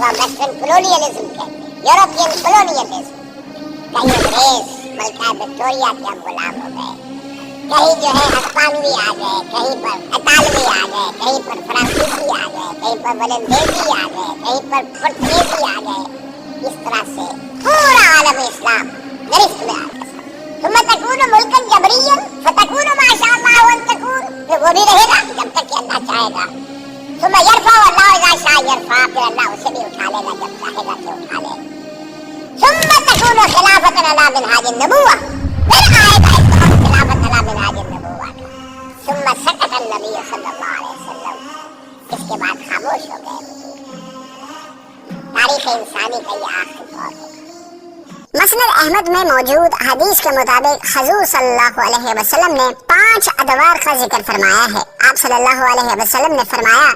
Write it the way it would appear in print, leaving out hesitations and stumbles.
کو ہم western colonialism کہتے ہیں، یورپین کولونیلزم. کہیں انگریز ملکہ وکٹوریا کے ہم غلام ہو گئے، کہیں جو ہے ہسپانوی آ گئے، کہیں پر اطالوی آ گئے، کہیں پر فرانسیسی آ گئے، کہیں پر ولندیزی آ گئے، کہیں پر پرتگیزی آ گئے. اس طرح سے پورا عالم اسلام گرفت میں آ گیا. ثم تکون ملکا جبریا فتکون ما شاء اللہ ان تکون، وہ بھی رہے گا جب تک کہ اللہ چاہے گا. ثم یرفع اللہ اذا شاء یرفع، پھر اللہ اسے بھی اٹھا لے گا جب چاہے گا کہ اٹھا لے. ثم تكون خلافة على منهاج النبوة، پھر آئے گا اس کا خلافت على منهاج النبوة. ثم سكت النبي صلی اللہ علیہ وسلم، اس کے بعد خاموش ہو گئے. تاریخ انسانی کا یہ آخری دور ہے. مسند احمد میں موجود حدیث کے مطابق حضور صلی اللہ علیہ وسلم نے 5 ادوار کا ذکر فرمایا ہے. آپ صلی اللہ علیہ وسلم نے فرمایا